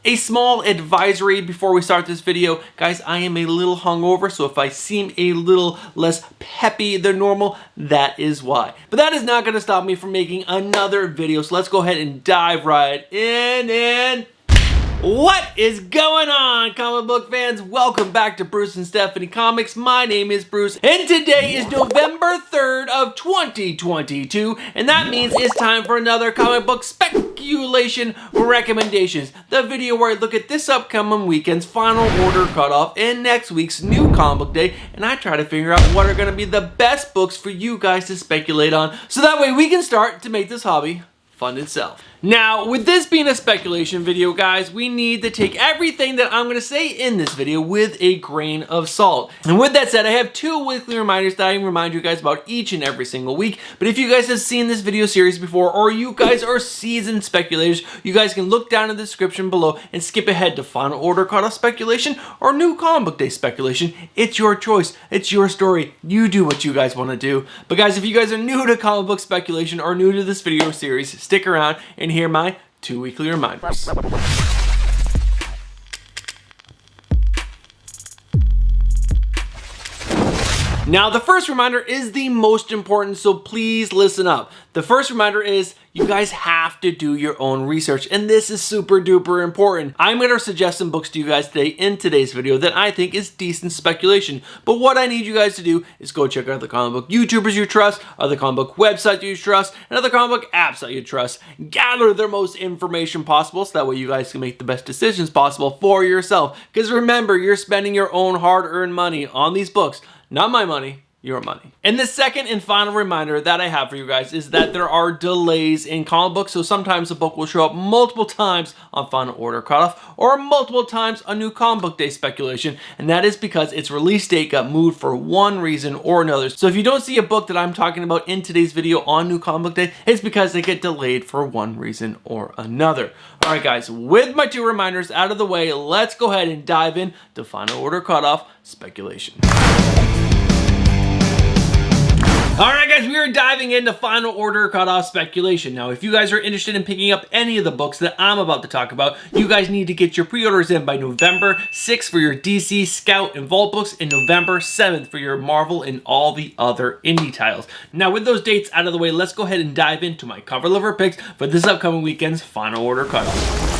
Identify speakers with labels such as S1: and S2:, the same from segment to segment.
S1: A small advisory before we start this video. Guys, I am a little hungover, so if I seem a little less peppy than normal, that is why. But that is not going to stop me from making another video, so let's go ahead and dive right in. What is going on, comic book fans? Welcome back to Bruce and Stephanie Comics. My name is Bruce, and today is November 3rd of 2022, and that means it's time for another comic book speculation recommendations. The video where I look at this upcoming weekend's final order cutoff and next week's new comic book day, and I try to figure out what are going to be the best books for you guys to speculate on, so that way we can start to make this hobby fund itself. Now, with this being a speculation video, guys, we need to take everything that I'm going to say in this video with a grain of salt. And with that said, I have two weekly reminders that I can remind you guys about each and every single week. But if you guys have seen this video series before, or you guys are seasoned speculators, you guys can look down in the description below and skip ahead to final order cutoff speculation or new comic book day speculation. It's your choice. It's your story. You do what you guys want to do. But guys, if you guys are new to comic book speculation or new to this video series, stick around and hear my two weekly reminders. Now, the first reminder is the most important, so please listen up. The first reminder is you guys have to do your own research, and this is super duper important. I'm going to suggest some books to you guys today in today's video that I think is decent speculation. But what I need you guys to do is go check out the comic book YouTubers you trust, other comic book websites you trust, and other comic book apps that you trust. Gather the most information possible so that way you guys can make the best decisions possible for yourself. Because remember, you're spending your own hard-earned money on these books. Not my money, your money. And the second and final reminder that I have for you guys is that there are delays in comic books, so sometimes a book will show up multiple times on final order cutoff or multiple times on new comic book day speculation, and that is because its release date got moved for one reason or another. So if you don't see a book that I'm talking about in today's video on new comic book day, it's because they get delayed for one reason or another. Alright guys, with my two reminders out of the way, let's go ahead and dive in to final order cutoff speculation. Alright guys, we are diving into final order cutoff speculation. Now, if you guys are interested in picking up any of the books that I'm about to talk about, you guys need to get your pre-orders in by November 6th for your DC, Scout, and Vault books, and November 7th for your Marvel and all the other indie titles. Now, with those dates out of the way, let's go ahead and dive into my cover lover picks for this upcoming weekend's final order cutoff.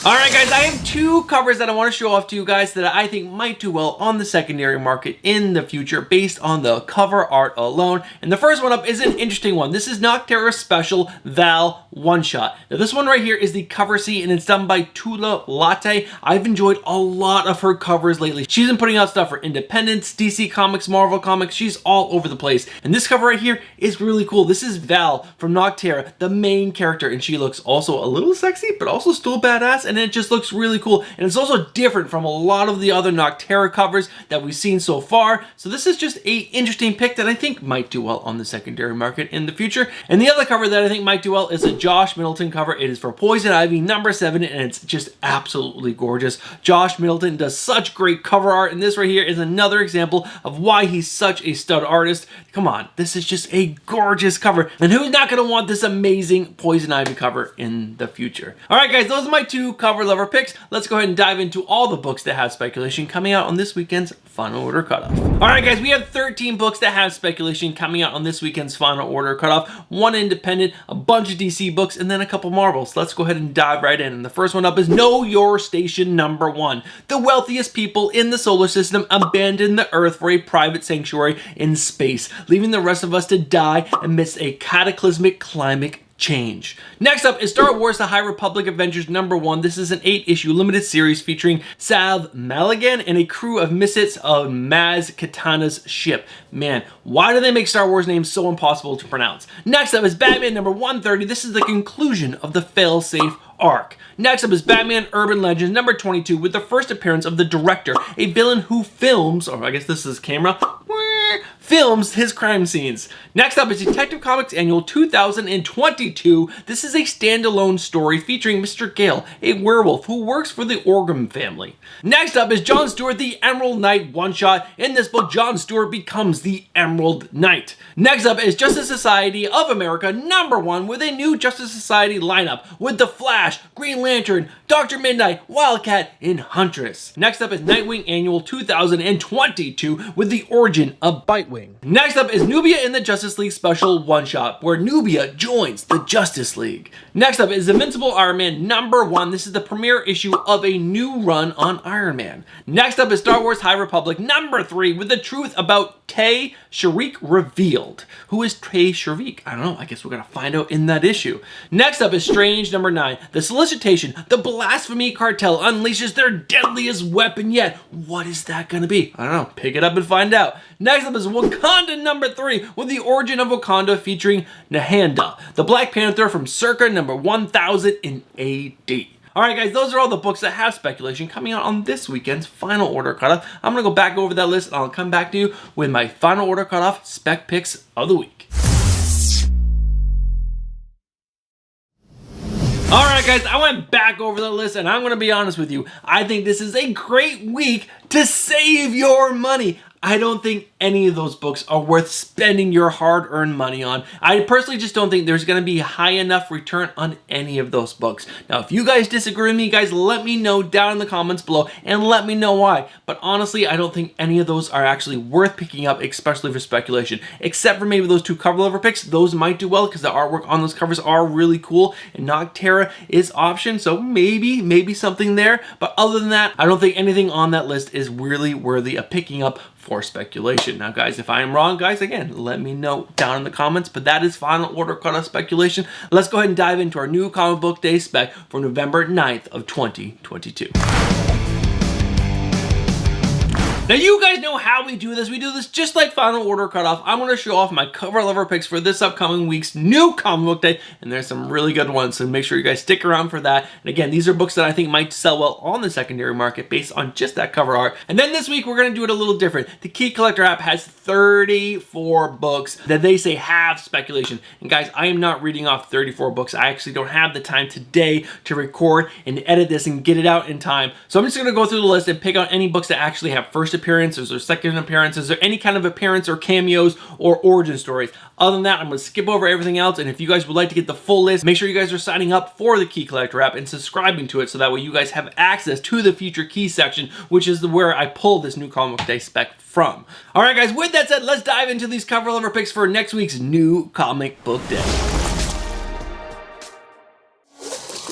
S1: Alright guys, I have two covers that I want to show off to you guys that I think might do well on the secondary market in the future based on the cover art alone. And the first one up is an interesting one. This is Nocterra's special Val one-shot. Now this one right here is the cover C, and it's done by Tula Latte. I've enjoyed a lot of her covers lately. She's been putting out stuff for Independence, DC Comics, Marvel Comics. She's all over the place. And this cover right here is really cool. This is Val from Nocterra, the main character, and she looks also a little sexy, but also still badass. And it just looks really cool, and it's also different from a lot of the other Nocterra covers that we've seen so far. So this is just a interesting pick that I think might do well on the secondary market in the future. And the other cover that I think might do well is a Josh Middleton cover. It is for Poison Ivy number 7, and it's just absolutely gorgeous. Josh Middleton does such great cover art, and this right here is another example of why he's such a stud artist. Come on, this is just a gorgeous cover, and who's not going to want this amazing Poison Ivy cover in the future? All right guys, those are my two cover lover picks. Let's go ahead and dive into all the books that have speculation coming out on this weekend's final order cutoff. Alright guys, we have 13 books that have speculation coming out on this weekend's final order cutoff. One independent, a bunch of DC books, and then a couple Marvels. Let's go ahead and dive right in. And the first one up is Know Your Station number 1. The wealthiest people in the solar system abandon the Earth for a private sanctuary in space, leaving the rest of us to die amidst a cataclysmic climate change. Next up is Star Wars The High Republic Adventures number 1. This is an 8-issue limited series featuring Sav Maligan and a crew of misfits of Maz Katana's ship. Man, why do they make Star Wars names so impossible to pronounce? Next up is Batman number 130. This is the conclusion of the failsafe arc. Next up is Batman Urban Legends number 22 with the first appearance of the director, a villain who films, or I guess this is camera, films his crime scenes. Next up is Detective Comics Annual 2022. This is a standalone story featuring Mr. Gale, a werewolf who works for the Orgum family. Next up is John Stewart, the Emerald Knight one-shot. In this book, John Stewart becomes the Emerald Knight. Next up is Justice Society of America #1 with a new Justice Society lineup with The Flash, Green Lantern, Dr. Midnight, Wildcat, and Huntress. Next up is Nightwing Annual 2022 with the origin of Bitewing. Next up is Nubia in the Justice League Special one-shot where Nubia joins the Justice League. Next up is Invincible Iron Man #1. This is the premiere issue of a new run on Iron Man. Next up is Star Wars High Republic #3 with the truth about Tay Sharik revealed. Who is Tay Sharik? I don't know. I guess we're going to find out in that issue. Next up is Strange #9. The solicitation, the blasphemy cartel unleashes their deadliest weapon yet. What is that going to be? I don't know. Pick it up and find out. Next up is Wakanda #3 with the origin of Wakanda featuring Nahanda, the Black Panther from circa 1000 in AD. Alright guys, those are all the books that have speculation coming out on this weekend's final order cutoff. I'm going to go back over that list and I'll come back to you with my final order cutoff spec picks of the week. Alright guys, I went back over the list and I'm going to be honest with you. I think this is a great week to save your money. I don't think any of those books are worth spending your hard-earned money on. I personally just don't think there's going to be high enough return on any of those books. Now, if you guys disagree with me, guys, let me know down in the comments below and let me know why. But honestly, I don't think any of those are actually worth picking up, especially for speculation. Except for maybe those two cover level picks. Those might do well because the artwork on those covers are really cool. And Nocterra is option, so maybe something there. But other than that, I don't think anything on that list is really worthy of picking up for speculation. Now guys, if I am wrong, guys, again, let me know down in the comments, but that is final order cutoff speculation. Let's go ahead and dive into our new comic book day spec for November 9th of 2022. Now you guys know how we do this. We do this just like final order cutoff. I'm going to show off my cover level picks for this upcoming week's new comic book day, and there's some really good ones, so make sure you guys stick around for that. And again, these are books that I think might sell well on the secondary market based on just that cover art. And then this week we're going to do it a little different. The Key Collector app has 34 books that they say have speculation. And guys, I am not reading off 34 books. I actually don't have the time today to record and edit this and get it out in time. So I'm just going to go through the list and pick out any books that actually have first appearances or second appearances or any kind of appearance or cameos or origin stories. Other than that, I'm going to skip over everything else, and if you guys would like to get the full list, make sure you guys are signing up for the Key Collector app and subscribing to it so that way you guys have access to the future key section, which is where I pull this new comic book day spec from. Alright guys, with that said, let's dive into these cover level picks for next week's new comic book day.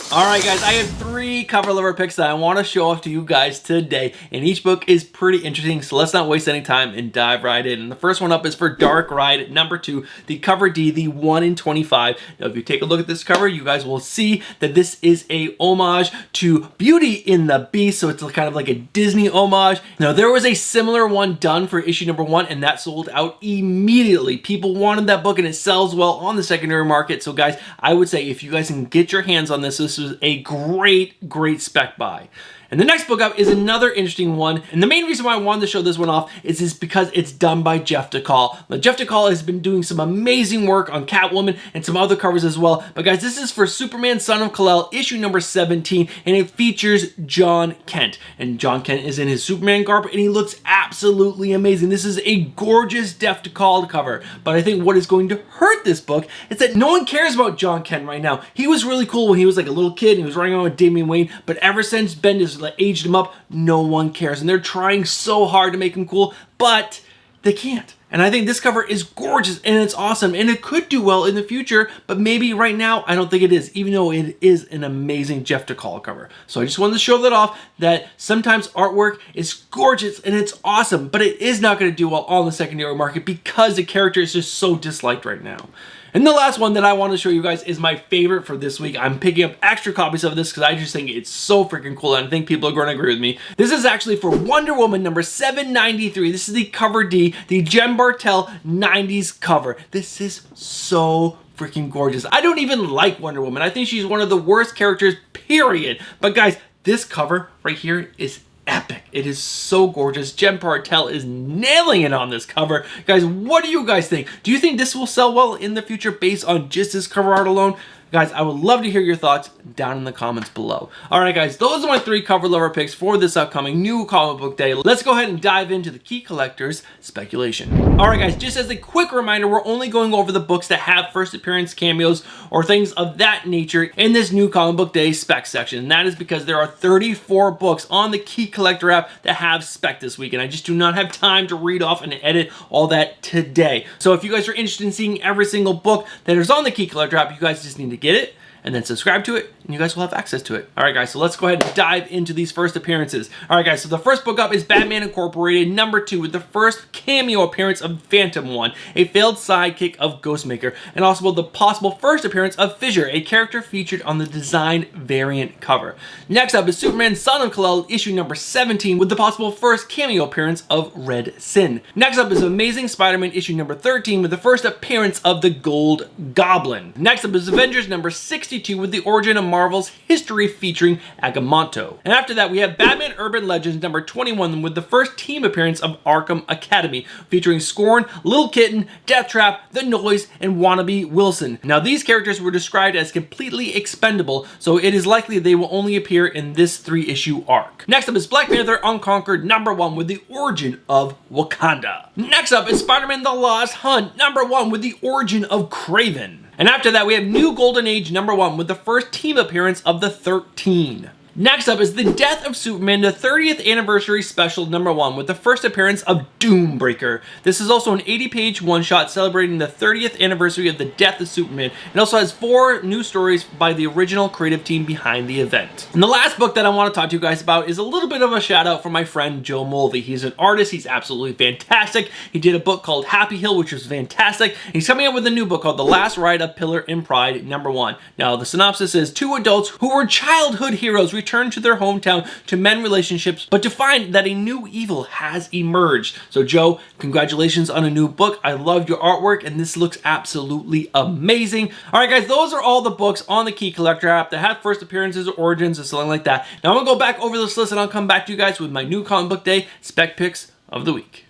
S1: Alright guys, I have 3 cover level picks that I want to show off to you guys today, and each book is pretty interesting, so let's not waste any time and dive right in. And the first one up is for Dark Ride #2, the cover D, the 1 in 25. Now if you take a look at this cover, you guys will see that this is a homage to Beauty and the Beast, so it's kind of like a Disney homage. Now there was a similar one done for issue #1, and that sold out immediately. People wanted that book and it sells well on the secondary market, so guys, I would say if you guys can get your hands on this, this was a great spec buy. And the next book up is another interesting one, and the main reason why I wanted to show this one off is because it's done by Jeff DeCall. Now, Jeff DeCall has been doing some amazing work on Catwoman and some other covers as well, but guys, this is for Superman Son of Kal-El, issue #17, and it features John Kent. And John Kent is in his Superman garb, and he looks absolutely amazing. This is a gorgeous Jeff DeCall cover, but I think what is going to hurt this book is that no one cares about John Kent right now. He was really cool when he was like a little kid, and he was running around with Damian Wayne, but ever since Bendis aged him up, no one cares, and they're trying so hard to make him cool, but they can't. And I think this cover is gorgeous and it's awesome, and it could do well in the future, but maybe right now I don't think it is, even though it is an amazing Jeff DeCall cover. So I just wanted to show that off, that sometimes artwork is gorgeous and it's awesome, but it is not going to do well on the secondary market because the character is just so disliked right now. And the last one that I want to show you guys is my favorite for this week. I'm picking up extra copies of this because I just think it's so freaking cool, and I think people are going to agree with me. This is actually for Wonder Woman #793. This is the cover D, the Jen Bartel 90s cover. This is so freaking gorgeous. I don't even like Wonder Woman. I think she's one of the worst characters, period. But guys, this cover right here is epic. It is so gorgeous. Jen Bartel is nailing it on this cover. Guys, what do you guys think? Do you think this will sell well in the future based on just this cover art alone? Guys, I would love to hear your thoughts down in the comments below. All right, guys, those are my 3 cover lover picks for this upcoming new comic book day. Let's go ahead and dive into the key collectors speculation. All right, guys, just as a quick reminder, we're only going over the books that have first appearance cameos or things of that nature in this new comic book day spec section. And that is because there are 34 books on the key collector app that have spec this week, and I just do not have time to read off and edit all that today. So if you guys are interested in seeing every single book that is on the key collector app, you guys just need to get it and then subscribe to it, and you guys will have access to it. All right, guys, so let's go ahead and dive into these first appearances. All right, guys, so the first book up is Batman Incorporated #2 with the first cameo appearance of Phantom One, a failed sidekick of Ghostmaker, and also the possible first appearance of Fissure, a character featured on the design variant cover. Next up is Superman Son of Kal-El issue #17 with the possible first cameo appearance of Red Sin. Next up is Amazing Spider-Man issue #13 with the first appearance of the Gold Goblin. Next up is Avengers #62 with the origin of Marvel's history featuring Agamotto. And after that, we have Batman Urban Legends #21 with the first team appearance of Arkham Academy, featuring Scorn, Little Kitten, Deathtrap, The Noise, and Wannabe Wilson. Now, these characters were described as completely expendable, so it is likely they will only appear in this 3-issue arc. Next up is Black Panther Unconquered #1 with the origin of Wakanda. Next up is Spider-Man The Lost Hunt #1 with the origin of Kraven. And after that, we have New Golden Age #1 with the first team appearance of the 13. Next up is The Death of Superman, the 30th Anniversary Special #1 with the first appearance of Doombreaker. This is also an 80-page one-shot celebrating the 30th anniversary of the death of Superman. It also has 4 new stories by the original creative team behind the event. And the last book that I want to talk to you guys about is a little bit of a shout out for my friend Joe Mulvey. He's an artist. He's absolutely fantastic. He did a book called Happy Hill, which was fantastic. He's coming up with a new book called The Last Ride of Pillar and Pride #1. Now, the synopsis is 2 adults who were childhood heroes return to their hometown to mend relationships, but to find that a new evil has emerged. So Joe, congratulations on a new book. I loved your artwork, and this looks absolutely amazing. All right, guys, those are all the books on the Key Collector app that have first appearances or origins or something like that. Now I'm gonna go back over this list, and I'll come back to you guys with my new comic book day spec picks of the week.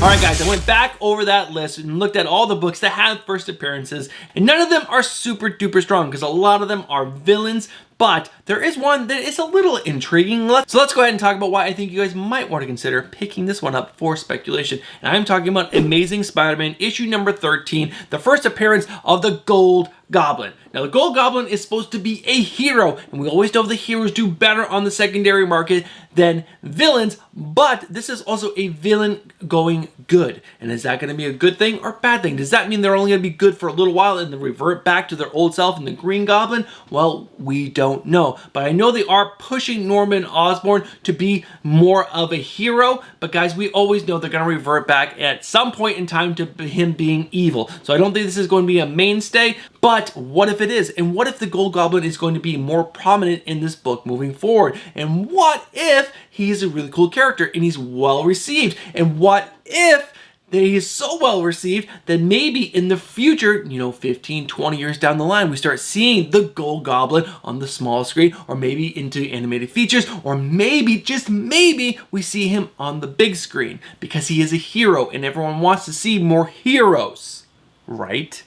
S1: Alright guys, I went back over that list and looked at all the books that have first appearances, and none of them are super duper strong because a lot of them are villains, but there is one that is a little intriguing. So let's go ahead and talk about why I think you guys might want to consider picking this one up for speculation. And I'm talking about Amazing Spider-Man issue #13, the first appearance of the Gold Goblin. Now, the Gold Goblin is supposed to be a hero, and we always know the heroes do better on the secondary market than villains, but this is also a villain going good. And is that going to be a good thing or bad thing? Does that mean they're only going to be good for a little while and then revert back to their old self in the Green Goblin? Well, we don't know. But I know they are pushing Norman Osborn to be more of a hero, but guys, we always know they're going to revert back at some point in time to him being evil. So I don't think this is going to be a mainstay, but what if it is? And what if the Gold Goblin is going to be more prominent in this book moving forward? And what if he's a really cool character and he's well received? And what if that he is so well received that maybe in the future, 15, 20 years down the line, we start seeing the Gold Goblin on the small screen, or maybe into animated features, or maybe, just maybe, we see him on the big screen because he is a hero and everyone wants to see more heroes, right?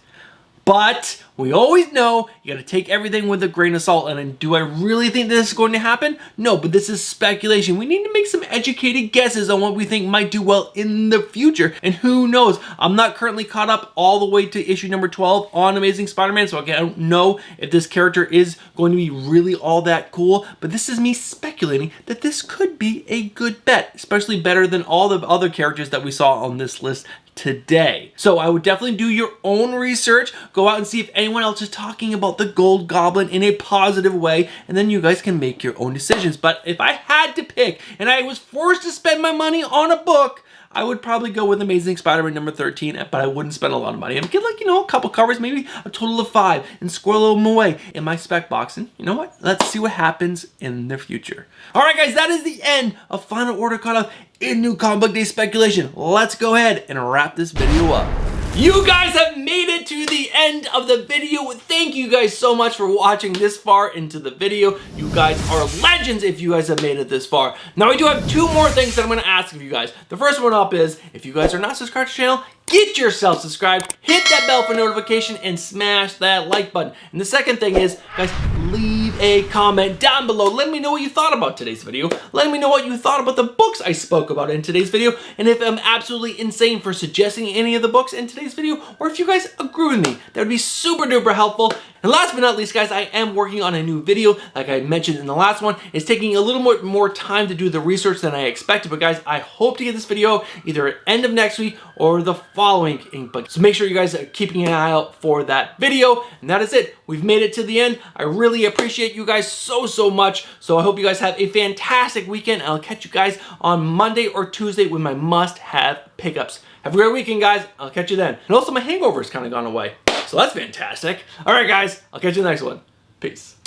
S1: But we always know you gotta take everything with a grain of salt. And do I really think this is going to happen? No, but this is speculation. We need to make some educated guesses on what we think might do well in the future. And who knows? I'm not currently caught up all the way to issue number 12 on Amazing Spider-Man, so I don't know if this character is going to be really all that cool. But this is me speculating that this could be a good bet, especially better than all the other characters that we saw on this list today. So I would definitely do your own research, go out and see if anyone else is talking about the Gold Goblin in a positive way, and then you guys can make your own decisions. But if I had to pick and I was forced to spend my money on a book, I would probably go with Amazing Spider-Man #13, but I wouldn't spend a lot of money. I would get a couple covers, maybe a total of 5, and squirrel them away in my spec box. And you know what? Let's see what happens in the future. All right, guys, that is the end of Final Order Caught Up in New Comic Book Day Speculation. Let's go ahead and wrap this video up. You guys have made it to the end of the video. Thank you guys so much for watching this far into the video. You guys are legends if you guys have made it this far. Now, I do have two more things that I'm going to ask of you guys. The first one up is, if you guys are not subscribed to the channel, get yourself subscribed, hit that bell for notification, and smash that like button. And the second thing is, guys, leave a comment down below. Let me know what you thought about today's video. Let me know what you thought about the books I spoke about in today's video, and if I'm absolutely insane for suggesting any of the books in today's video, or if you guys agree with me. That would be super duper helpful. And last but not least, guys, I am working on a new video. Like I mentioned in the last one, it's taking a little more time to do the research than I expected. But guys, I hope to get this video either at end of next week or the following week. So make sure you guys are keeping an eye out for that video. And that is it. We've made it to the end. I really appreciate you guys so much. So I hope you guys have a fantastic weekend. I'll catch you guys on Monday or Tuesday with my must-have pickups. Have a great weekend, guys. I'll catch you then. And also, my hangover's kind of gone away. So that's fantastic. All right, guys. I'll catch you in the next one. Peace.